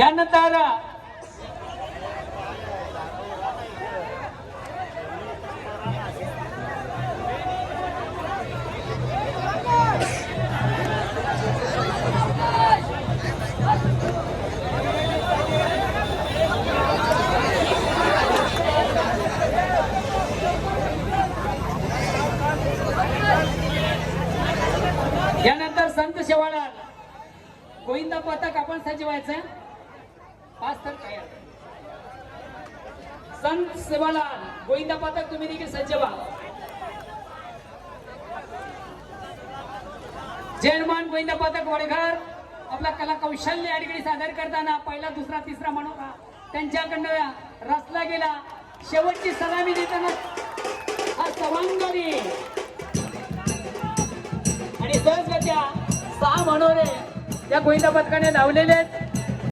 यानंतर संत शेवालाल गोविंदा पथक आपण सजवायचं 5 तर काय संत शेवालाल गोविंदा पथक तुम्ही देखील सजवा. जयमान गोविंदा पथक वडघर आपला कला कौशल्य या ठिकाणी सादर करताना पहिला दुसरा तिसरा मनोरा त्यांच्याकडनं रचला गेला. शेवटची सलामी देताना हा सवंगरी आणि सहजगत्या 6 मनोरे या गोविंदा पथकाने लावलेले आहेत.